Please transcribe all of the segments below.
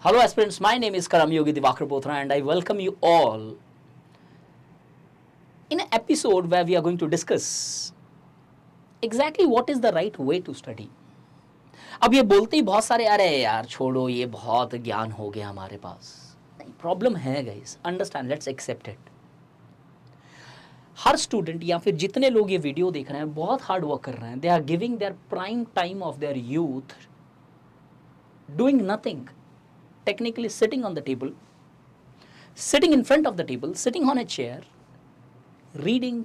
Hello aspirants, my name is Karam Yogi Divakar Bothra and I welcome you all in an episode where we are going to discuss exactly what is the right way to study. अब ये बोलते ही बहुत सारे अरे यार छोड़ो ये बहुत ज्ञान हो गया हमारे पास, नहीं प्रॉब्लम है guys, understand, let's accept it. हर स्टूडेंट या फिर जितने लोग ये वीडियो देख रहे हैं बहुत हार्ड वर्क कर रहे हैं, they are giving their prime time of their youth doing nothing, technically sitting on the table, sitting in front of the table, sitting on a chair, reading,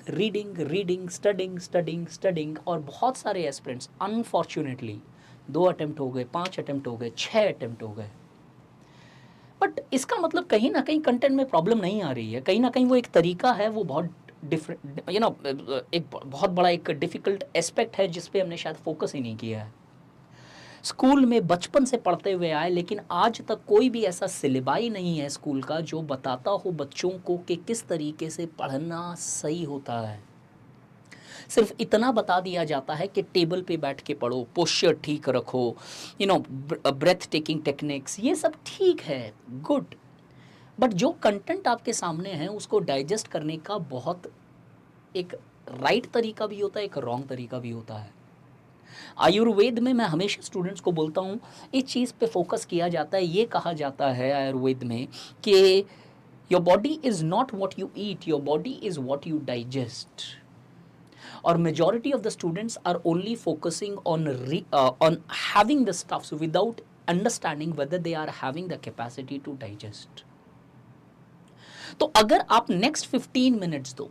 studying और बहुत सारे एस्पिरेंट्स अनफॉर्चुनेटली 2 अटेम्प्ट हो गए, 5 attempt हो गए, 6 attempt हो गए। But इसका मतलब कहीं ना कहीं कंटेंट में प्रॉब्लम नहीं आ रही है, कहीं ना कहीं वो एक तरीका है, वो बहुत डिफरेंट एक बहुत बड़ा एक डिफ़िकल्ट एस्पेक्ट है जिस पे हमने शायद फोकस ही नहीं किया है। स्कूल में बचपन से पढ़ते हुए आए, लेकिन आज तक कोई भी ऐसा सिलेबाई नहीं है स्कूल का जो बताता हो बच्चों को कि किस तरीके से पढ़ना सही होता है। सिर्फ इतना बता दिया जाता है कि टेबल पे बैठ के पढ़ो, पोस्चर ठीक रखो, ब्रेथ टेकिंग टेक्निक्स, ये सब ठीक है, गुड। बट जो कंटेंट आपके सामने है उसको डाइजेस्ट करने का बहुत एक राइट तरीका भी होता है, एक रॉन्ग तरीका भी होता है। आयुर्वेद में मैं हमेशा स्टूडेंट्स को बोलता हूँ, इस चीज़ पे फोकस किया जाता है। ये कहा जाता है आयुर्वेद में कि your body is not what you eat, your body is what you digest. और majority of the students are only focusing on having the stuffs without understanding whether they are having the capacity to digest. तो अगर आप next 15 minutes दो,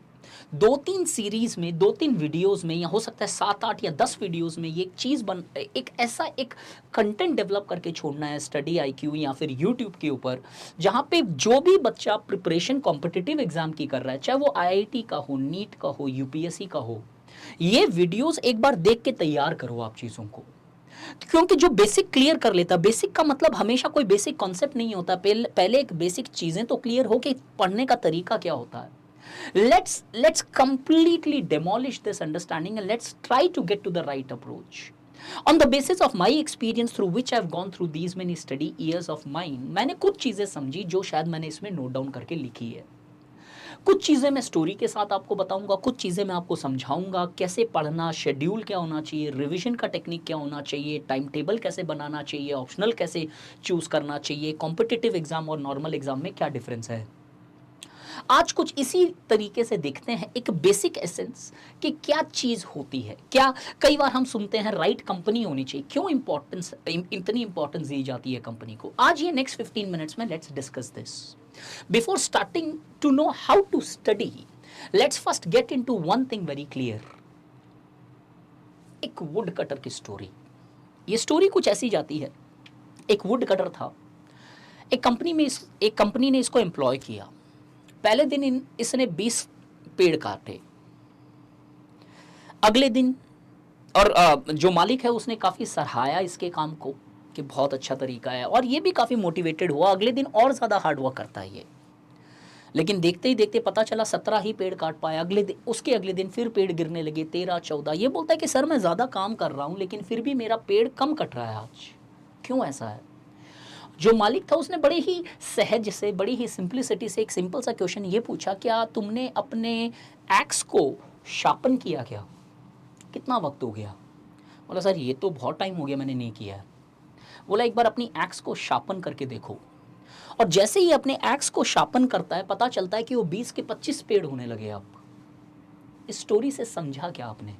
2-3 series में, 2-3 videos में, या हो सकता है 7-8 या 10 वीडियोस में, ये एक चीज़ एक ऐसा एक कंटेंट डेवलप करके छोड़ना है स्टडी आईक्यू या फिर यूट्यूब के ऊपर, जहाँ पे जो भी बच्चा प्रिपरेशन कॉम्पिटिटिव एग्जाम की कर रहा है, चाहे वो आईआईटी का हो, नीट का हो, यूपीएससी का हो, ये वीडियोस एक बार देख के तैयार करो आप चीज़ों को। क्योंकि जो बेसिक क्लियर कर लेता, बेसिक का मतलब हमेशा कोई बेसिक कॉन्सेप्ट नहीं होता, पहले एक बेसिक चीज़ें तो क्लियर हो कि पढ़ने का तरीका क्या होता है। Let's completely demolish this understanding and let's try to get to the right approach. On the basis of my experience through which I've gone through these many study years of mine, मैंने कुछ चीज़ें समझी जो शायद मैंने इसमें note down करके लिखी है। कुछ चीज़ें मैं स्टोरी के साथ आपको बताऊंगा, कुछ चीज़ें मैं आपको समझाऊंगा, कैसे पढ़ना, शेड्यूल क्या होना चाहिए, रिवीजन का टेक्निक क्या होना चाहिए, टाइम टेबल कैसे बनाना चाहिए, ऑप्शनल कैसे चूज़ करना चाहिए, कॉम्पिटिटिव एग्जाम और नॉर्मल एग्जाम में क्या डिफरेंस है। आज कुछ इसी तरीके से देखते हैं एक बेसिक एसेंस कि क्या चीज़ होती है। क्या कई बार हम सुनते हैं राइट कंपनी होनी चाहिए, क्यों इंपॉर्टेंस, इतनी इंपॉर्टेंस दी जाती है कंपनी को। आज ये नेक्स्ट 15 मिनट्स में let's discuss this. Before starting to know how to study, let's first get into one thing very clear. एक वुड कटर की स्टोरी। ये स्टोरी कुछ ऐसी जाती है, एक वुड कटर था, एक कंपनी ने इसको एम्प्लॉय किया। पहले दिन इसने 20 पेड़ काटे, अगले दिन, और जो मालिक है उसने काफ़ी सराहाया इसके काम को कि बहुत अच्छा तरीका है, और ये भी काफ़ी मोटिवेटेड हुआ, अगले दिन और ज़्यादा हार्ड वर्क करता है ये। लेकिन देखते ही देखते पता चला 17 ही पेड़ काट पाया। उसके अगले दिन फिर पेड़ गिरने लगे, 13-14। ये बोलता है कि सर मैं ज़्यादा काम कर रहा हूँ लेकिन फिर भी मेरा पेड़ कम कट रहा है आज, क्यों ऐसा है। जो मालिक था उसने बड़े ही सहज से, बड़ी ही सिंप्लिसिटी से एक सिंपल सा क्वेश्चन ये पूछा, क्या तुमने अपने एक्स को शार्पन किया क्या, कितना वक्त हो गया। बोला सर ये तो बहुत टाइम हो गया, मैंने नहीं किया है। बोला एक बार अपनी एक्स को शार्पन करके देखो। और जैसे ही अपने एक्स को शार्पन करता है पता चलता है कि वो 20 के 25 पेड़ होने लगे। अब इस स्टोरी से समझा क्या आपने,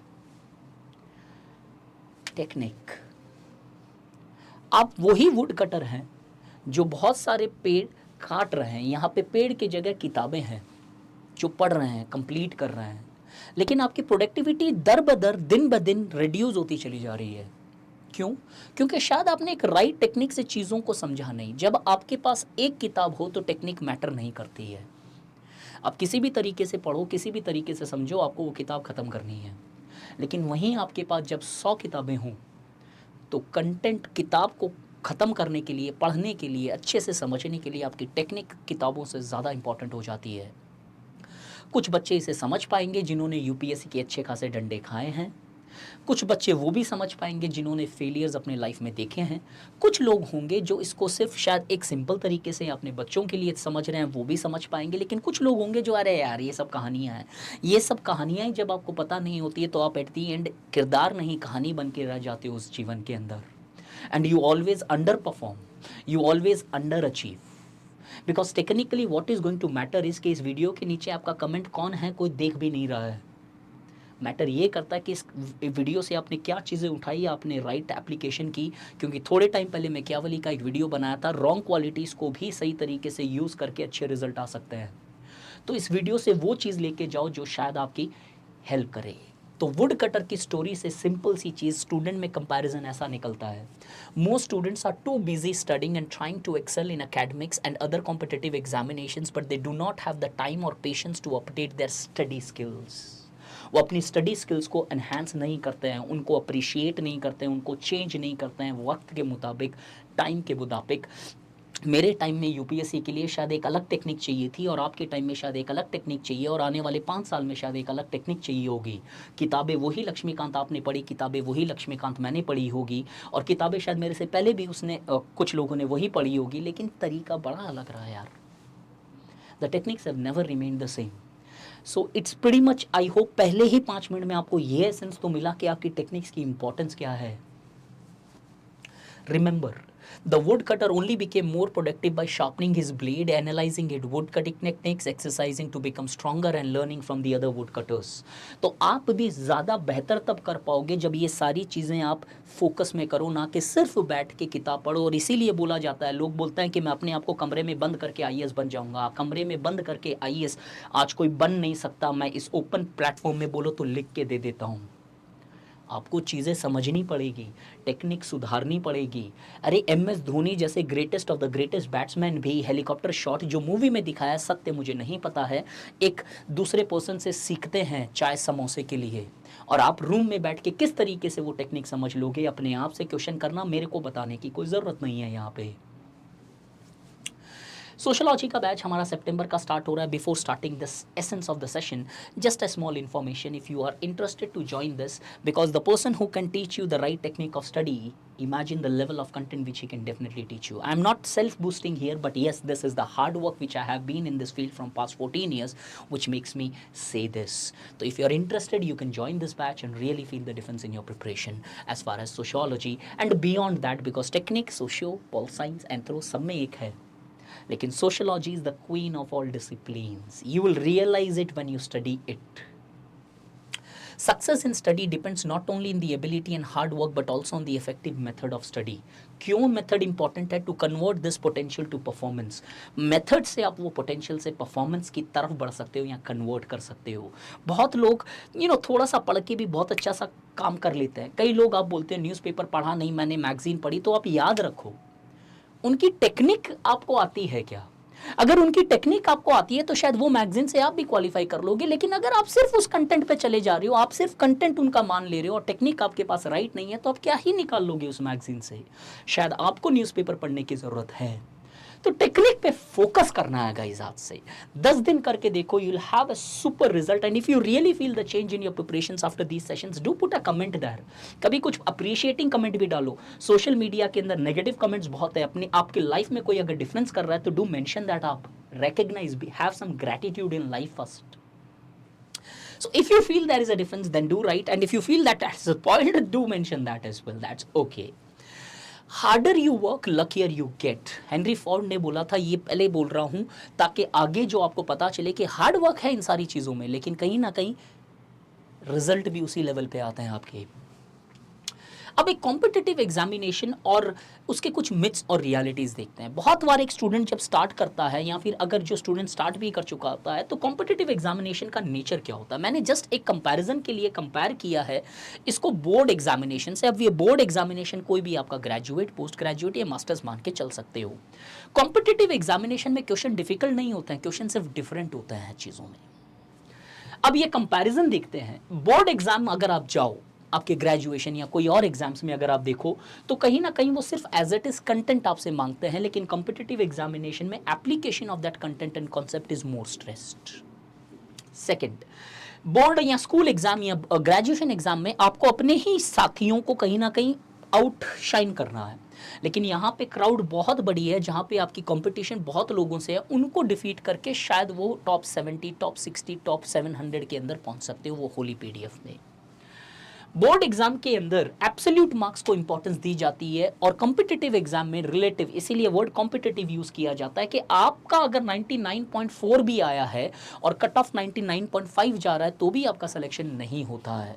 टेक्निक। आप वही वुड कटर हैं जो बहुत सारे पेड़ काट रहे हैं, यहाँ पे पेड़ की जगह किताबें हैं जो पढ़ रहे हैं, कंप्लीट कर रहे हैं, लेकिन आपकी प्रोडक्टिविटी दर बदर दिन ब दिन रिड्यूस होती चली जा रही है। क्यों? क्योंकि शायद आपने एक राइट टेक्निक से चीज़ों को समझा नहीं। जब आपके पास एक किताब हो तो टेक्निक मैटर नहीं करती है। आप किसी भी तरीके से पढ़ो, किसी भी तरीके से समझो, आपको वो किताब ख़त्म करनी है। लेकिन वहीं आपके पास जब 100 किताबें हों तो कंटेंट, किताब को ख़त्म करने के लिए, पढ़ने के लिए, अच्छे से समझने के लिए आपकी टेक्निक किताबों से ज़्यादा इंपॉर्टेंट हो जाती है। कुछ बच्चे इसे समझ पाएंगे जिन्होंने यूपीएससी के अच्छे खासे डंडे खाए हैं, कुछ बच्चे वो भी समझ पाएंगे जिन्होंने फेलियर्स अपने लाइफ में देखे हैं। कुछ लोग होंगे जो इसको सिर्फ शायद एक सिंपल तरीके से अपने बच्चों के लिए समझ रहे हैं, वो भी समझ पाएंगे। लेकिन कुछ लोग होंगे जो अरे यार ये सब कहानियाँ हैं, ये सब कहानियाँ ही जब आपको पता नहीं होती है तो आप एट दी एंड किरदार नहीं कहानी बन के रह जाते हो उस जीवन के अंदर। And you always underperform, you always underachieve. Because technically what is going to matter is कि इस वीडियो के नीचे आपका कमेंट कौन है कोई देख भी नहीं रहा है। मैटर ये करता है कि इस वीडियो से आपने क्या चीज़ें उठाई, आपने राइट एप्लीकेशन की। क्योंकि थोड़े टाइम पहले मैं क्यावली का एक वीडियो बनाया था, रॉन्ग क्वालिटीज़ को भी सही तरीके से यूज़ करके अच्छे रिजल्ट आ सकते हैं। तो इस वीडियो से वो चीज़ लेके जाओ जो शायद आपकी हेल्प करे। तो वुड कटर की स्टोरी से सिंपल सी चीज़, स्टूडेंट में कंपैरिजन ऐसा निकलता है, most students are too busy studying and trying to excel in academics and other competitive examinations, but they do not have the time और patience to update their study skills. वो अपनी study skills को enhance नहीं करते हैं, उनको appreciate नहीं करते हैं, उनको चेंज नहीं करते हैं वक्त के मुताबिक, टाइम के मुताबिक। मेरे टाइम में यूपीएससी के लिए शायद एक अलग टेक्निक चाहिए थी और आपके टाइम में शायद एक अलग टेक्निक चाहिए, और आने वाले 5 साल में शायद एक अलग टेक्निक चाहिए होगी। किताबें वही लक्ष्मीकांत आपने पढ़ी, किताबें वही लक्ष्मीकांत मैंने पढ़ी होगी, और किताबें शायद मेरे से पहले भी कुछ लोगों ने वही पढ़ी होगी, लेकिन तरीका बड़ा अलग रहा यार। The techniques have never remained the same. So it's pretty much, I hope पहले ही 5 मिनट में आपको ये एसेंस तो मिला कि आपकी टेक्निक्स की इंपॉर्टेंस क्या है। Remember, the woodcutter only became more productive by sharpening his blade, analyzing its woodcutting techniques, exercising to become stronger and learning from the other woodcutters. तो आप भी ज़्यादा बेहतर तब कर पाओगे जब ये सारी चीज़ें आप फोकस में करो, ना कि सिर्फ बैठ के किताब पढ़ो। और इसीलिए बोला जाता है, लोग बोलते हैं कि मैं अपने आप को कमरे में बंद करके आईएएस बन जाऊंगा। कमरे में बंद करके आईएएस आज कोई बन नहीं सकता, मैं इस ओपन प्लेटफॉर्म में बोलो तो लिख के दे देता हूँ। आपको चीज़ें समझनी पड़ेगी, टेक्निक सुधारनी पड़ेगी। अरे MS धोनी जैसे greatest of the greatest batsman भी हेलीकॉप्टर शॉट जो मूवी में दिखाया, सत्य मुझे नहीं पता है, एक दूसरे पर्सन से सीखते हैं चाय समोसे के लिए। और आप रूम में बैठ के किस तरीके से वो टेक्निक समझ लोगे, अपने आप से क्वेश्चन करना मेरे को बताने की कोई ज़रूरत नहीं है यहाँ पे। सोशलॉजी का बैच हमारा सितंबर का स्टार्ट हो रहा है। Before starting this essence of the session, just a small information, if you are interested to join this, because the person who can teach you the right technique of study, imagine the level of content which he can definitely teach you. I am not self boosting here, but yes, this is the hard work which I have been in this field from past 14 years, which makes me say this. So if you are interested, you can join this batch and really feel the difference in your preparation as far as sociology and beyond that, because technique, socio, pol science, anthro सब में एक है, लेकिन sociology is the queen of all disciplines. You will realise it when you study it. Success in study depends not only in the ability and hard work but also on the effective method of study. क्यों method important है? To convert this potential to performance. Method से आप वो potential से performance की तरफ बढ़ सकते हो या कन्वर्ट कर सकते हो। बहुत लोग थोड़ा सा पढ़ के भी बहुत अच्छा सा काम कर लेते हैं। कई लोग आप बोलते हैं न्यूज़पेपर पढ़ा नहीं, मैंने मैगजीन पढ़ी, तो आप याद रखो उनकी टेक्निक आपको आती है क्या? अगर उनकी टेक्निक आपको आती है तो शायद वो मैगजीन से आप भी क्वालिफाई कर लोगे। लेकिन अगर आप सिर्फ उस कंटेंट पे चले जा रहे हो, आप सिर्फ कंटेंट उनका मान ले रहे हो और टेक्निक आपके पास राइट नहीं है, तो आप क्या ही निकाल लोगे उस मैगजीन से? शायद आपको न्यूज़पेपर पढ़ने की ज़रूरत है। तो टेक्निक पे फोकस करना है गाइस। आज से 10 दिन करके देखो, you will have a super result. And if you really feel the change in your preparations after these sessions, do put a comment there. कभी कुछ अप्रिशिएटिंग कमेंट भी डालो। सोशल मीडिया के अंदर नेगेटिव कमेंट्स बहुत है। अपनी आपकी लाइफ में कोई अगर डिफरेंस कर रहा है तो डू मेंशन दैट। आप recognize, have some gratitude in life first. So if you feel there is a difference, then do right, and if you feel that that's the point, do mention that as well. That's okay. Harder you work, luckier you get. Henry Ford ने बोला था, ये पहले बोल रहा हूँ ताकि आगे जो आपको पता चले कि हार्ड वर्क है इन सारी चीज़ों में, लेकिन कहीं ना कहीं रिजल्ट भी उसी लेवल पे आते हैं आपके। अब एक कॉम्पिटिटिव एग्जामिनेशन और उसके कुछ मिथ्स और रियलिटीज़ देखते हैं। बहुत बार एक स्टूडेंट जब स्टार्ट करता है, या फिर अगर जो स्टूडेंट स्टार्ट भी कर चुका होता है, तो कॉम्पिटिटिव एग्जामिनेशन का नेचर क्या होता है। मैंने जस्ट एक कंपैरिजन के लिए कंपेयर किया है इसको बोर्ड एग्जामिनेशन से। अब ये बोर्ड एग्जामिनेशन कोई भी आपका ग्रेजुएट, पोस्ट ग्रेजुएट या मास्टर्स मान के चल सकते हो। कॉम्पिटिटिव एग्जामिनेशन में क्वेश्चन डिफिकल्ट नहीं होते हैं, क्वेश्चन सिर्फ डिफरेंट होते हैं चीज़ों में। अब ये कंपैरिजन देखते हैं। बोर्ड एग्जाम अगर आप जाओ, आपके ग्रेजुएशन या कोई और एग्जाम्स में अगर आप देखो, तो कहीं ना कहीं वो सिर्फ एज इट इज कंटेंट आपसे मांगते हैं, लेकिन कॉम्पिटिटिव एग्जामिनेशन में application of that content and concept is more stressed. Second, board या स्कूल एग्जाम या ग्रेजुएशन एग्जाम में आपको अपने ही साथियों को कहीं ना कहीं आउटशाइन करना है, लेकिन यहाँ पे क्राउड बहुत बड़ी है, जहाँ पे आपकी कंपटीशन बहुत लोगों से है, उनको डिफीट करके शायद वो टॉप 70, टॉप 60, टॉप 700 के अंदर पहुँच सकते हो वो होली पीडीएफ में। बोर्ड एग्जाम के अंदर एब्सोल्यूट मार्क्स को इंपॉर्टेंस दी जाती है और कॉम्पिटिटिव एग्जाम में रिलेटिव, इसीलिए वर्ड कॉम्पिटिटिव यूज किया जाता है कि आपका अगर 99.4 भी आया है और कट ऑफ 99.5 जा रहा है तो भी आपका सिलेक्शन नहीं होता है।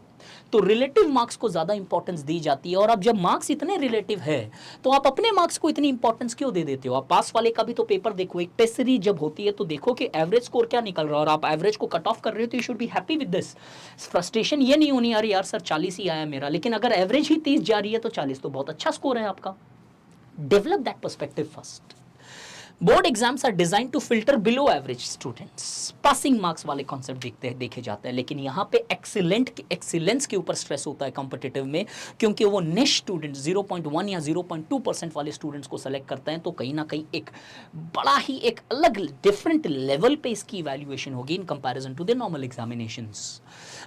तो रिलेटिव मार्क्स को ज़्यादा इंपॉर्टेंस दी जाती है। और अब जब मार्क्स इतने रिलेटिव है तो आप अपने मार्क्स को इतनी इंपॉर्टेंस क्यों दे देते हो? आप पास वाले का भी तो पेपर देखो, एक टेस्ट सीरीज जब होती है तो देखो कि एवरेज स्कोर क्या निकल रहा है और आप एवरेज को कट ऑफ कर रहे हो तो you should be happy with this. Frustration ये नहीं होनी यार सर 40 ही आया मेरा, लेकिन अगर एवरेज ही 30 जा रही है तो 40 तो बहुत अच्छा स्कोर है आपका। Develop that perspective first. Board exams are design to filter below average students, passing marks वाले कॉन्सेप्ट देखे जाते हैं, लेकिन यहाँ पे एक्सीलेंस के ऊपर स्ट्रेस होता है कॉम्पिटिटिव में, क्योंकि वो निश स्टूडेंट 0.1 या 0.2% वाले स्टूडेंट्स को सेलेक्ट करते हैं, तो कहीं ना कहीं एक बड़ा ही एक अलग डिफरेंट लेवल पे इसकी इवैल्यूएशन होगी in comparison to the normal examinations.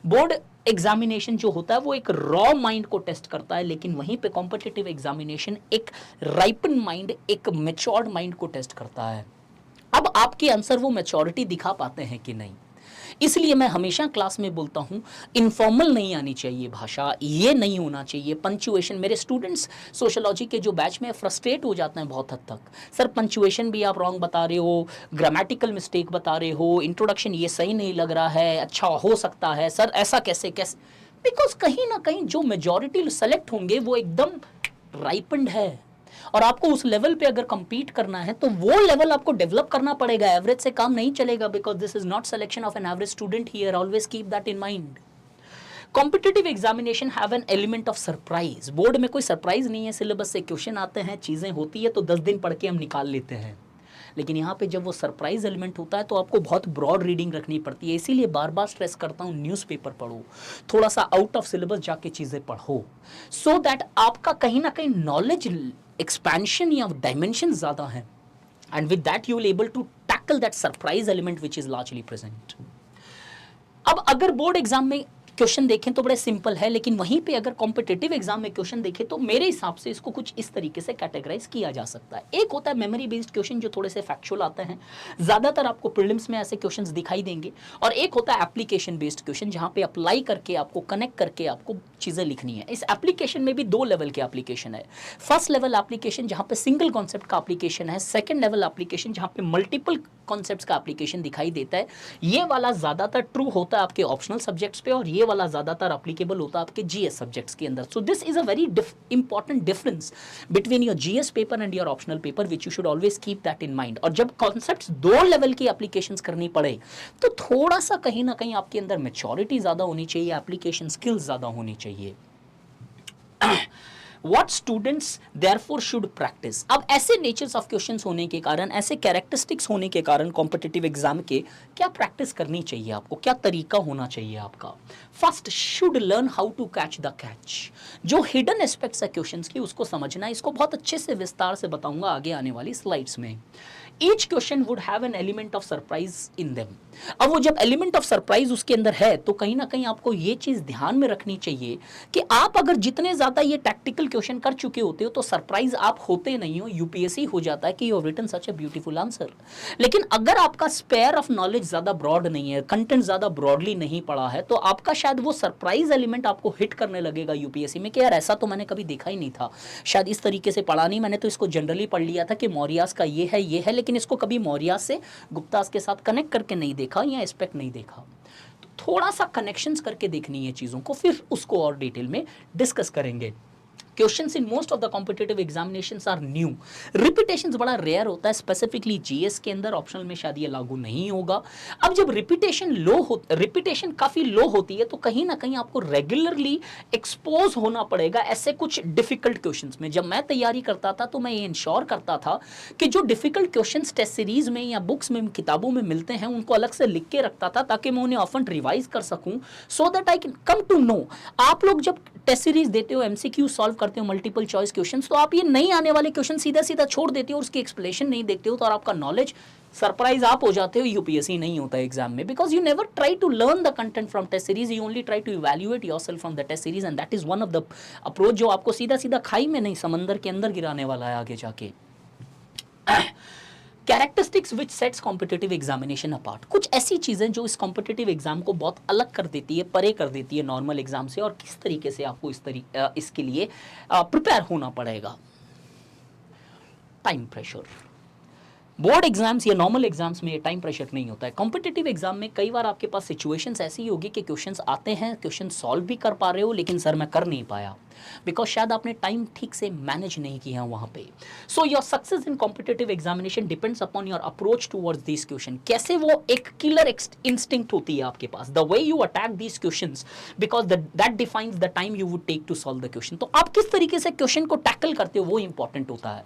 Board examination जो होता है वो एक रॉ माइंड को टेस्ट करता है, लेकिन वहीं पे कॉम्पिटिटिव एग्जामिनेशन एक राइपन माइंड, एक मैच्योर्ड माइंड को टेस्ट करता है। अब आपके आंसर वो मैच्योरिटी दिखा पाते हैं कि नहीं, इसलिए मैं हमेशा क्लास में बोलता हूँ इनफॉर्मल नहीं आनी चाहिए भाषा, ये नहीं होना चाहिए पंक्चुएशन। मेरे स्टूडेंट्स सोशियोलॉजी के जो बैच में फ्रस्ट्रेट हो जाते हैं बहुत हद तक, सर पंक्चुएशन भी आप रॉन्ग बता रहे हो, ग्रामेटिकल मिस्टेक बता रहे हो, इंट्रोडक्शन ये सही नहीं लग रहा है, अच्छा हो सकता है सर ऐसा कैसे कैसे, बिकॉज कहीं ना कहीं जो मेजॉरिटी सेलेक्ट होंगे वो एकदम राइपन्ड है और आपको उस लेवल पे अगर compete करना है तो वो लेवल आपको डेवलप करना पड़ेगा, एवरेज से काम नहीं चलेगा, because this is not selection of an average student here, always keep that in mind. Competitive examination have an element of surprise. Board में कोई सरप्राइज नहीं है, सिलेबस से क्वेश्चन आते हैं, चीजें होती है तो 10 दिन पढ़ के हम निकाल लेते हैं, लेकिन यहाँ पे जब वो सरप्राइज एलिमेंट होता है तो आपको बहुत ब्रॉड रीडिंग रखनी पड़ती है। इसीलिए बार बार स्ट्रेस करता हूँ न्यूज़पेपर पढ़ो, थोड़ा सा आउट ऑफ सिलेबस जाके चीज़ें पढ़ो, सो दैट आपका कहीं ना कहीं नॉलेज एक्सपेंशन या डायमेंशन ज़्यादा है, and with that you will able to tackle that surprise element which is largely present. अब अगर बोर्ड एग्जाम में क्वेश्चन देखें तो बड़े सिंपल है, लेकिन वहीं पे अगर कॉम्पिटिटिव एग्जाम में क्वेश्चन देखें तो मेरे हिसाब से इसको कुछ इस तरीके से कैटेगराइज किया जा सकता है। एक होता है मेमोरी बेस्ड क्वेश्चन जो थोड़े से फैक्चुअल आते हैं, ज़्यादातर आपको प्रीलिम्स में ऐसे क्वेश्चंस दिखाई देंगे, और एक होता है एप्लीकेशन बेस्ड क्वेश्चन जहाँ पे अप्लाई करके आपको कनेक्ट करके आपको चीज़ें लिखनी है। इस एप्लीकेशन में भी 2 लेवल के एप्लीकेशन है। फर्स्ट लेवल एप्लीकेशन जहाँ पे सिंगल कॉन्सेप्ट का एप्लीकेशन है, सेकेंड लेवल एप्लीकेशन जहाँ पे मल्टीपल कॉन्सेप्ट्स का एप्लीकेशन दिखाई देता है। ये वाला ज़्यादातर ट्रू होता है आपके ऑप्शनल सब्जेक्ट्स पे और ये वाला ज़्यादातर एप्लीकेबल होता है आपके जीएस सब्जेक्ट्स के अंदर। So this is a very important difference between your GS paper and your optional paper which you should always keep that in mind. और जब कॉन्सेप्ट्स 2 लेवल की एप्लीकेशंस करनी पड़े तो थोड़ा सा कहीं ना कहीं आपके अंदर मैच्योरिटी ज़्यादा होनी चाहिए, एप्लीकेशन स्किल्स ज़्यादा होनी चाहिए। What students therefore should practice। अब ऐसे नेचर्स ऑफ क्वेश्चंस होने के कारण, ऐसे कैरेक्टरिस्टिक्स होने के कारण कॉम्पिटिटिव एग्जाम के क्या प्रैक्टिस करनी चाहिए आपको, क्या तरीका होना चाहिए आपका। First should learn how to catch the catch. जो हिडन एस्पेक्ट्स है क्वेश्चंस की उसको समझना, इसको बहुत अच्छे से विस्तार से बताऊंगा आगे आने वाली स्लाइड्स में। Each question would have an element of surprise in them. अब वो जब एलिमेंट ऑफ सरप्राइज उसके अंदर है तो कहीं ना कहीं आपको ये चीज़ ध्यान में रखनी चाहिए कि आप अगर जितने ज़्यादा ये टैक्टिकल क्वेश्चन कर चुके होते हो तो सरप्राइज आप होते नहीं हो, यूपीएससी हो जाता है कि you have written such a beautiful answer. लेकिन अगर आपका स्पेयर ऑफ नॉलेज ज़्यादा ब्रॉड नहीं है, कंटेंट ज़्यादा ब्रॉडली नहीं पढ़ा है, तो आपका शायद वो सरप्राइज एलिमेंट आपको हिट करने लगेगा यूपीएससी में कि यार ऐसा तो मैंने कभी देखा ही नहीं था, शायद इस तरीके से पढ़ा नहीं, मैंने तो इसको जनरली पढ़ लिया था कि मौर्यास का ये है, लेकिन इसको कभी मौर्यास से गुप्तास के साथ कनेक्ट करके नहीं देखा या एस्पेक्ट नहीं देखा। तो थोड़ा सा कनेक्शंस करके देखनी है चीज़ों को, फिर उसको और डिटेल में डिस्कस करेंगे। Questions in most of the competitive examinations are new. Repetitions बड़ा रेयर होता है, स्पेसिफिकली जीएस के अंदर, ऑप्शनल में शायद ये लागू नहीं होगा। अब जब रिपीटेशन काफ़ी लो होती है तो कहीं ना कहीं आपको रेगुलरली एक्सपोज होना पड़ेगा ऐसे कुछ डिफिकल्ट क्वेश्चंस में। जब मैं तैयारी करता था तो मैं ये इंश्योर करता था कि जो डिफिकल्ट क्वेश्चंस टेस्ट सीरीज में या बुक्स में, किताबों में मिलते हैं, उनको अलग से लिख के रखता था ताकि मैं उन्हें ऑफन रिवाइज कर सकूं, so that I can come to know. आप लोग जब टेस्ट सीरीज देते हो, एमसीक्यू सॉल्व करते हो, मल्टीपल चॉइस क्वेश्चंस, तो आप ये नहीं आने वाले क्वेश्चन सीधा सीधा छोड़ देते हो और उसकी एक्सप्लेनेशन नहीं देखते हो, तो और आपका नॉलेज सरप्राइज आप हो जाते हो, यूपीएससी नहीं होता है एग्जाम में, because you never try to learn the content from test series, you only try to evaluate yourself from the test series, and that is one of the approach जो आपको सीधा सीधा खाई में नहीं, समंदर के अंदर गिराने वाला है आगे जाके। Characteristics which sets competitive examination apart, कुछ ऐसी चीज़ें जो इस कॉम्पिटिटिव एग्जाम को बहुत अलग कर देती है, परे कर देती है नॉर्मल एग्जाम से, और किस तरीके से आपको इसके लिए प्रिपेयर होना पड़ेगा। टाइम प्रेशर, बोर्ड एग्जाम्स या नॉर्मल एग्जाम्स में ये टाइम प्रेशर नहीं होता है। कॉम्पिटिटिव एग्जाम में कई बार आपके पास सिचुएशंस ऐसी होगी कि क्वेश्चंस आते हैं, क्वेश्चन सॉल्व भी कर पा रहे हो, लेकिन सर मैं कर नहीं पाया, बिकॉज शायद आपने टाइम ठीक से मैनेज नहीं किया वहां पे। So your success in competitive examination depends upon your approach towards this question. कैसे वो एक किलर इंस्टिंक्ट होती है आपके पास, the way you attack these questions, because that defines the time you would take to solve the question. तो आप किस तरीके से क्वेश्चन को टैकल करते हो वो इंपॉर्टेंट होता है।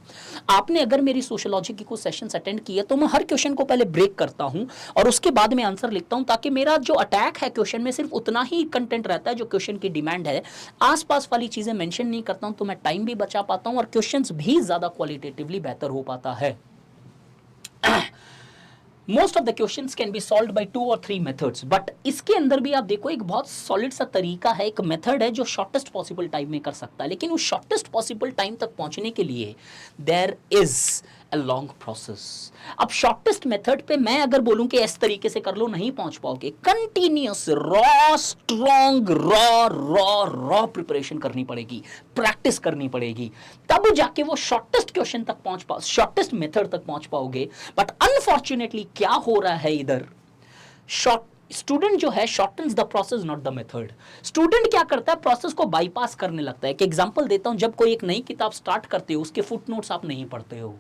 आपने अगर मेरी सोशियोलॉजी की कुछ सेशंस अटेंड किए तो मैं हर क्वेश्चन को पहले ब्रेक करता हूं और उसके बाद में आंसर लिखता हूं, ताकि मेरा जो अटैक है क्वेश्चन में सिर्फ उतना ही कंटेंट रहता है जो क्वेश्चन की डिमांड है, आसपास वाली चीजें मेंशन नहीं करता हूं, तो मैं टाइम भी बचा पाता हूं और क्वेश्चंस भी ज्यादा क्वालिटेटिवली बेहतर हो पाता है। Most of the questions can be solved by 2 और 3 मेथड्स, बट इसके अंदर भी आप देखो एक बहुत सॉलिड सा तरीका है, एक मेथड है जो शॉर्टेस्ट पॉसिबल टाइम में कर सकता है, लेकिन उस शॉर्टेस्ट पॉसिबल टाइम तक पहुंचने के लिए there is a long process. अब शॉर्टेस्ट मेथड पे मैं अगर बोलूं कि इस तरीके से कर लो, नहीं पहुंच पाओगे। Continuous raw strong raw preparation करनी पड़ेगी, प्रैक्टिस करनी पड़ेगी, तब जाके वो शॉर्टेस्ट क्वेश्चन तक पहुंच पाओ, शॉर्टेस्ट मेथड तक पहुंच पाओगे। बट अनफॉर्चुनेटली क्या हो रहा है इधर, स्टूडेंट जो है shortens the process not the method. Student क्या करता है, प्रोसेस को बाईपास करने लगता है। एक एग्जांपल देता हूं, जब कोई एक नई किताब स्टार्ट करते हो उसके फुटनोट्स आप नहीं पढ़ते हो,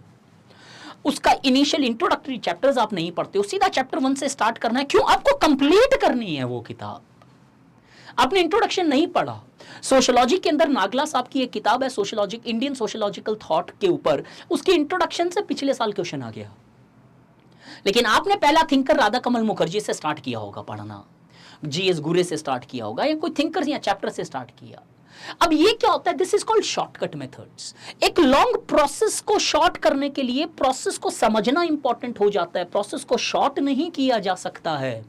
उसका इनिशियल इंट्रोडक्टरी चैप्टर्स आप नहीं पढ़ते हो, सीधा चैप्टर 1 से स्टार्ट करना है। क्यों? आपको कंप्लीट करनी है वो किताब, आपने इंट्रोडक्शन नहीं पढ़ा। सोशियोलॉजी के अंदर नागला साहब की एक किताब है सोशियोलॉजी, इंडियन सोशियोलॉजिकल थॉट के ऊपर, उसकी इंट्रोडक्शन से पिछले साल क्वेश्चन आ गया, लेकिन आपने पहला थिंकर राधा कमल मुखर्जी से स्टार्ट किया होगा पढ़ना, जीएस गुरे से स्टार्ट किया होगा, या कोई थिंकर या चैप्टर से स्टार्ट किया। अब ये क्या होता है, this is called shortcut methods. एक लॉन्ग प्रोसेस को शॉर्ट करने के लिए प्रोसेस को समझना इंपॉर्टेंट हो जाता है, प्रोसेस को शॉर्ट नहीं किया जा सकता है।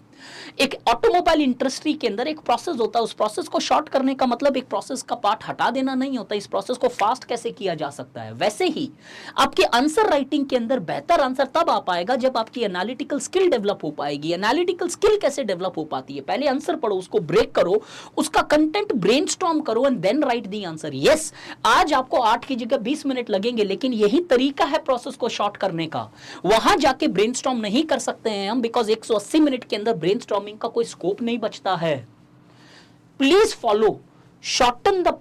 एक ऑटोमोबाइल इंडस्ट्री के अंदर एक प्रोसेस होता है, उस प्रोसेस को शॉर्ट करने का मतलब एक प्रोसेस का पार्ट हटा देना नहीं होता, इस प्रोसेस को फास्ट कैसे किया जा सकता है। वैसे ही आपके आंसर राइटिंग के अंदर बेहतर आंसर तब आ पाएगा जब आपकी एनालिटिकल स्किल डेवलप हो पाएगी। एनालिटिकल स्किल कैसे डेवलप हो पाती है, पहले आंसर पढ़ो, उसको ब्रेक करो, उसका कंटेंट ब्रेनस्टॉर्म करो and then write the answer. Yes, आज आपको 8 की जगह 20 मिनट लगेंगे, लेकिन यही तरीका है प्रोसेस को शॉर्ट करने का। वहां जाके ब्रेनस्टॉर्म नहीं कर सकते हैं हम, बिकॉज 180 मिनट के अंदर ब्रेनस्टॉर्मिंग का कोई स्कोप नहीं बचता है। Please follow, shorten the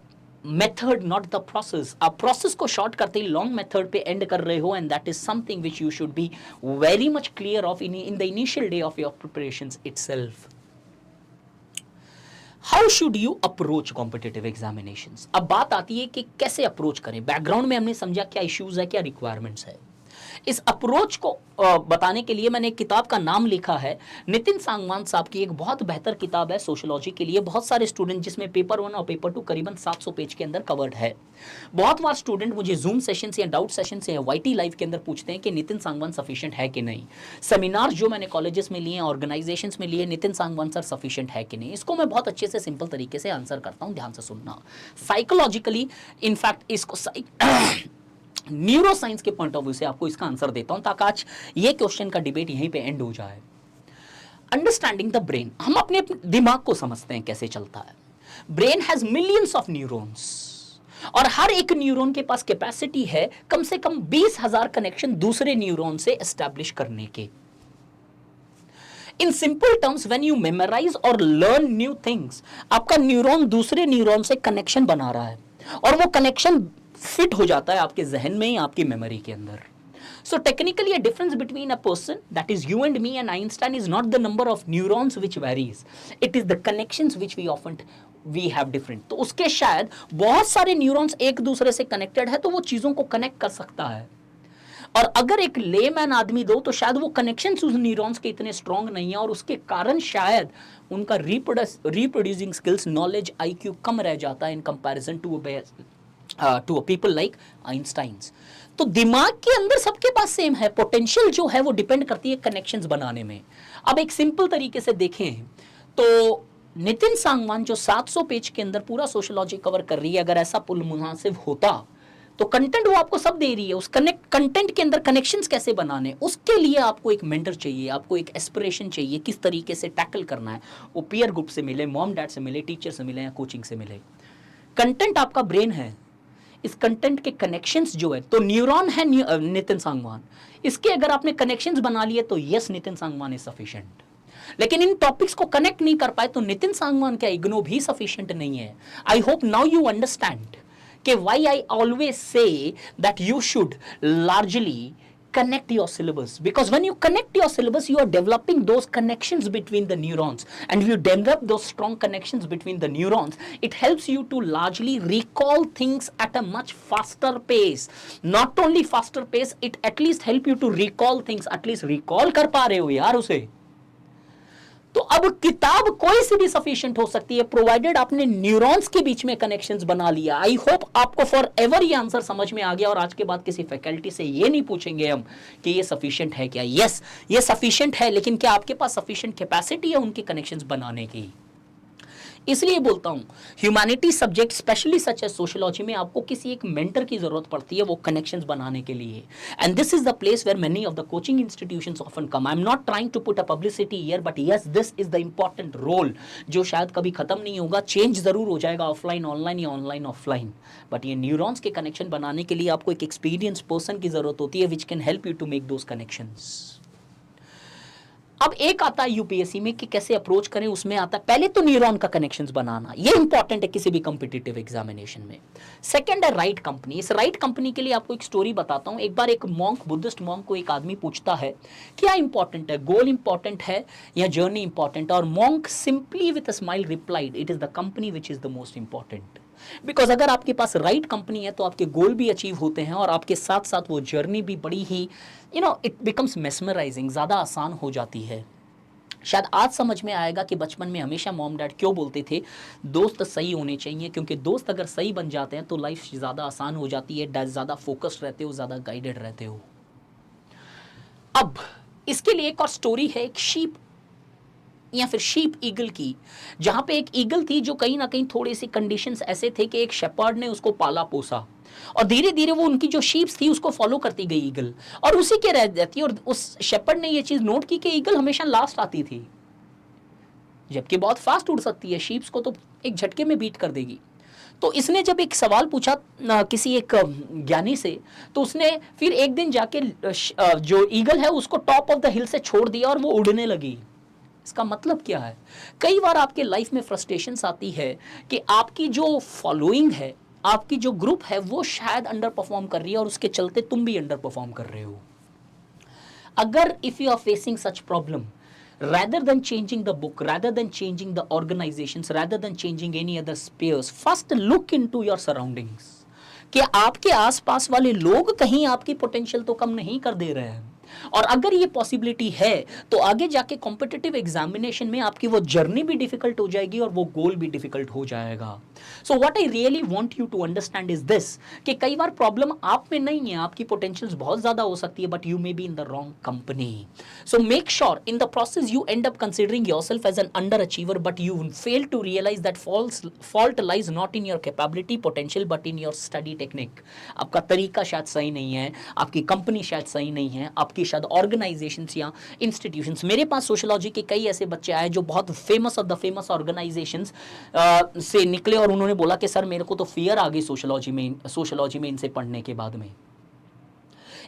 method not the process. आप प्रोसेस को शॉर्ट करते ही लॉन्ग मेथड पे एंड कर रहे हो, and that is something which you should be very much clear of in the initial day of your preparations itself. How should you approach competitive examinations. अब बात आती है कि कैसे अप्रोच करें। बैकग्राउंड में हमने समझा क्या इश्यूज है, क्या रिक्वायरमेंट्स है। इस अप्रोच को बताने के लिए मैंने एक किताब का नाम लिखा है, नितिन सांगवान साहब की एक बहुत बेहतर किताब है सोशियोलॉजी के लिए। बहुत सारे स्टूडेंट, जिसमें पेपर 1 और पेपर 2 करीबन 700 पेज के अंदर कवर्ड है। बहुत बार स्टूडेंट मुझे जूम सेशन से या डाउट सेशन से या वाईटी लाइव के अंदर पूछते हैं कि नितिन सांगवान सफिशिएंट है कि नहीं। सेमिनार जो मैंने कॉलेजेस में लिए, ऑर्गेनाइजेशंस में लिए, नितिन सांगवान सर सफिशिएंट है कि नहीं। इसको मैं बहुत अच्छे से सिंपल तरीके से आंसर करता हूँ, ध्यान से सुनना। साइकोलॉजिकली इनफैक्ट इसको न्यूरो साइंस के पॉइंट ऑफ व्यू से आपको इसका आंसर देता हूं, ताकि आज ये क्वेश्चन का डिबेट यहीं पे एंड हो जाए। अंडरस्टैंडिंग द ब्रेन, हम अपने दिमाग को समझते हैं कैसे चलता है। Brain has millions of neurons, और हर एक न्यूरॉन के पास कैपेसिटी है कम से कम 20,000 कनेक्शन दूसरे न्यूरॉन से एस्टैब्लिश करने के। In simple terms, when you memorise और लर्न न्यू थिंग्स, आपका न्यूरॉन दूसरे न्यूरॉन से कनेक्शन बना रहा है, और वो कनेक्शन फिट हो जाता है आपके जहन में, आपकी मेमोरी के अंदर। So technically a difference between a person, that is you and me and Einstein, is not the number of neurons which varies, it is the connections which we have different। तो उसके शायद बहुत सारे neurons एक दूसरे से connected है, तो वो चीजों को कनेक्ट कर सकता है। और अगर एक लेमैन आदमी दो, तो शायद वो कनेक्शंस उस न्यूरॉन्स के इतने स्ट्रांग नहीं है, और उसके कारण शायद उनका रिप्रोड्यूसिंग स्किल्स, नॉलेज, आईक्यू कम रह जाता है in comparison to to a people like Einsteins. तो दिमाग के अंदर सबके पास सेम है, पोटेंशियल जो है वो डिपेंड करती है कनेक्शंस बनाने में। अब एक सिंपल तरीके से देखें तो नितिन सांगवान जो 700 पेज के अंदर पूरा सोशियोलॉजी कवर कर रही है, अगर ऐसा पुल मुनासिब होता तो कंटेंट वो आपको सब दे रही है, उस कंटेंट के अंदर कनेक्शंस कैसे बनाने, उसके लिए आपको एक मेंटर चाहिए, आपको एक एस्पिरेशन चाहिए, किस तरीके से टैकल करना है। वो पीयर ग्रुप से मिले, मॉम डैड से मिले, टीचर से मिले या कोचिंग से मिले। कंटेंट आपका ब्रेन है, इस कंटेंट के कनेक्शंस जो है, तो न्यूरॉन है नितिन सांगवान, इसके अगर आपने कनेक्शंस बना लिए तो yes Nitin Sangwan is sufficient. लेकिन इन टॉपिक्स को कनेक्ट नहीं कर पाए तो नितिन सांगवान क्या इग्नो भी सफिशिएंट नहीं है। I hope now you understand कि why I always say that you should largely connect your syllabus, because when you connect your syllabus you are developing those connections between the neurons, and if you develop those strong connections between the neurons it helps you to largely recall things at a much faster pace. Not only faster pace, it at least help you to recall things, at least recall कर पा रहे हो यार उसे। तो अब किताब कोई सी भी सफिशिएंट हो सकती है प्रोवाइडेड आपने न्यूरॉन्स के बीच में कनेक्शंस बना लिया। आई होप आपको फॉर एवर ये आंसर समझ में आ गया और आज के बाद किसी फैकल्टी से ये नहीं पूछेंगे हम कि ये सफिशिएंट है क्या। यस ये सफिशिएंट है, लेकिन क्या आपके पास सफिशिएंट कैपेसिटी है उनके कनेक्शंस बनाने की। इसलिए बोलता हूं humanity subject specially such as sociology में आपको किसी एक मेंटर की जरूरत पड़ती है वो कनेक्शंस बनाने के लिए। And this is the place where many of the coaching institutions often come. I am not trying to put a publicity here, but yes this is the important role जो शायद कभी खत्म नहीं होगा। चेंज जरूर हो जाएगा ऑफलाइन ऑनलाइन या ऑनलाइन ऑफलाइन, बट ये न्यूरॉन्स के कनेक्शन बनाने के लिए आपको एक एक्सपीरियंस पर्सन की जरूरत होती है which can help you to make those connections. अब एक आता है यूपीएससी में कि कैसे अप्रोच करें, उसमें आता है पहले तो न्यूरॉन का कनेक्शंस बनाना, ये इंपॉर्टेंट है किसी भी कॉम्पिटिटिव एग्जामिनेशन में। सेकंड है राइट कंपनी। इस राइट कंपनी के लिए आपको एक स्टोरी बताता हूं। एक बार एक मॉन्क, बुद्धिस्ट मॉन्क को एक आदमी पूछता है क्या इंपॉर्टेंट है, गोल इंपॉर्टेंट है या जर्नी इंपॉर्टेंट, और monk simply with a smile replied it is the company which is the most important. Because अगर आपके पास राइट कंपनी है तो आपके गोल भी अचीव होते हैं और आपके साथ साथ वो जर्नी भी बड़ी ही इट बिकम्स मेस्मराइजिंग, ज़्यादा आसान हो जाती है। शायद आज समझ में आएगा कि बचपन में हमेशा मॉम डैड क्यों बोलते थे दोस्त सही होने चाहिए, क्योंकि दोस्त अगर सही बन जाते हैं तो लाइफ ज़्यादा आसान हो जाती है, ज़्यादा फोकस्ड रहते हो, ज़्यादा गाइडेड रहते हो। अब इसके लिए एक और स्टोरी है, एक शीप या फिर शीप ईगल की, जहां पे एक ईगल थी जो कहीं ना कहीं थोड़े से कंडीशंस ऐसे थे कि एक शेपर्ड ने उसको पाला पोसा और धीरे धीरे वो उनकी जो शीप्स थी उसको फॉलो करती गई ईगल, और उसी के रह जाती। और उस शेपर्ड ने ये चीज नोट की कि ईगल हमेशा लास्ट आती थी, जबकि बहुत फास्ट उड़ सकती है, शीप्स को तो एक झटके में बीट कर देगी। तो इसने जब एक सवाल पूछा किसी एक ज्ञानी से, तो उसने फिर एक दिन जाके जो ईगल है उसको टॉप ऑफ द हिल से छोड़ दिया और वो उड़ने लगी। इसका मतलब क्या है, कई बार आपके लाइफ में फ्रस्ट्रेशंस आती है कि आपकी जो फॉलोइंग है, आपकी जो ग्रुप है वो शायद अंडर परफॉर्म कर रही है और उसके चलते तुम भी अंडर परफॉर्म कर रहे हो। अगर if you are facing such problem, rather than changing the book, rather than changing the organizations, rather than changing any other spheres, first look into your surroundings कि आपके आसपास वाले लोग कहीं आपकी पोटेंशियल तो कम नहीं कर दे रहे हैं। और अगर ये पॉसिबिलिटी है तो आगे जाके कॉम्पिटिटिव एग्जामिनेशन में आपकी वो जर्नी भी डिफिकल्ट हो जाएगी और वो गोल भी डिफिकल्ट हो जाएगा। So what I really want you to understand is this कि कई बार प्रॉब्लम आप में नहीं है, आपकी पोटेंशियल्स बहुत ज्यादा हो सकती है, but you may be in the wrong company. So make sure in the process you end up considering yourself as an underachiever, but you fail to realise that fault lies not in your capability potential but in your study technique. आपका तरीका शायद सही नहीं है, आपकी company शायद सही नहीं है, आपकी शायद ऑर्गेनाइजेशंस या इंस्टीट्यूशंस। मेरे पास सोशियोलॉजी के कई ऐसे बच्चे आए जो बहुत famous of the famous organisations से निकले और उन्होंने बोला कि सर मेरे को तो फियर आ गई सोशियोलॉजी में इनसे पढ़ने के बाद में।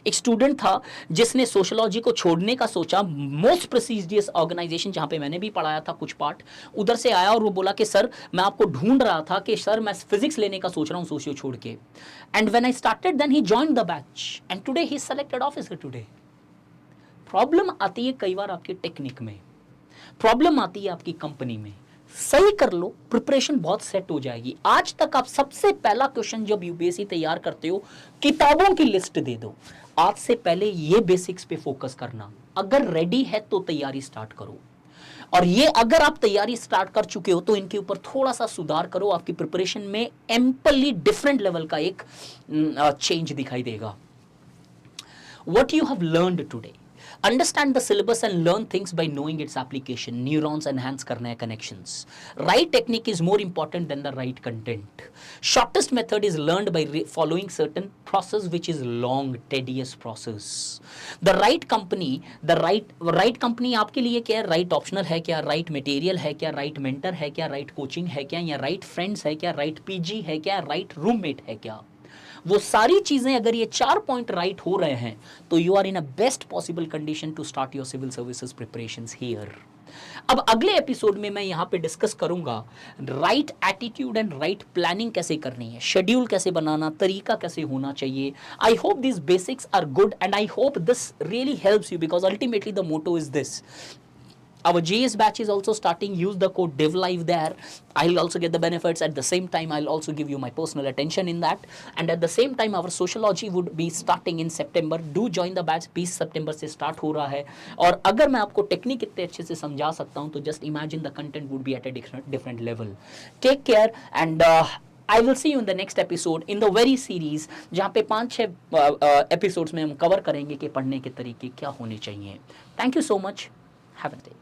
एक स्टूडेंट था जिसने सोशियोलॉजी को छोड़ने का सोचा, मोस्ट प्रेस्टिजियस ऑर्गेनाइजेशन जहां पे मैंने भी पढ़ाया था कुछ पार्ट, उधर से आया और वो बोला कि सर मैं आपको ढूंढ रहा था कि सर मैं फिजिक्स लेने का सोच रहा हूं सोशियो छोड़ के। And when I started then he joined the batch and today he is selected officer today. Problem आती है कई बार आपकी टेक्निक में, प्रॉब्लम आती है आपकी कंपनी में, सही कर लो, प्रिपरेशन बहुत सेट हो जाएगी। आज तक आप सबसे पहला क्वेश्चन जब यूपीएससी तैयार करते हो किताबों की लिस्ट दे दो। आज से पहले ये बेसिक्स पे फोकस करना, अगर रेडी है तो तैयारी स्टार्ट करो। और ये अगर आप तैयारी स्टार्ट कर चुके हो तो इनके ऊपर थोड़ा सा सुधार करो, आपकी प्रिपरेशन में एम्पली डिफरेंट लेवल का एक चेंज दिखाई देगा. What you have learned today. Understand the syllabus and learn things by knowing its application. Neurons enhance करना है connections. Right technique is more important than the right content. Shortest method is learned by following certain process which is long, tedious process. The right company आपके लिए क्या है? Right optional है क्या? Right material है क्या? Right mentor है क्या? Right coaching है क्या? या right friends है क्या? Right PG है क्या? Right roommate है क्या? वो सारी चीजें अगर ये 4 पॉइंट राइट हो रहे हैं तो you are in a best possible condition to start your civil services preparations here. अब अगले एपिसोड में मैं यहां पे डिस्कस करूंगा right attitude and right planning कैसे करनी है, शेड्यूल कैसे बनाना, तरीका कैसे होना चाहिए. I hope this basics are good and I hope this really helps you because ultimately the motto is this. Our GS batch is also starting. Use the code DEVLIVE there. I'll also get the benefits. At the same time, I'll also give you my personal attention in that. And at the same time, our sociology would be starting in September. Do join the batch. 20 September से start हो रहा है. और अगर मैं आपको technique इतने अच्छे से समझा सकता हूँ तो just imagine the content would be at a different level. Take care and I will see you in the next episode in the very series जहाँ पे 5-6 episodes में हम cover करेंगे कि पढ़ने के तरीके क्या होने चाहिए. Thank you so much. Have a day.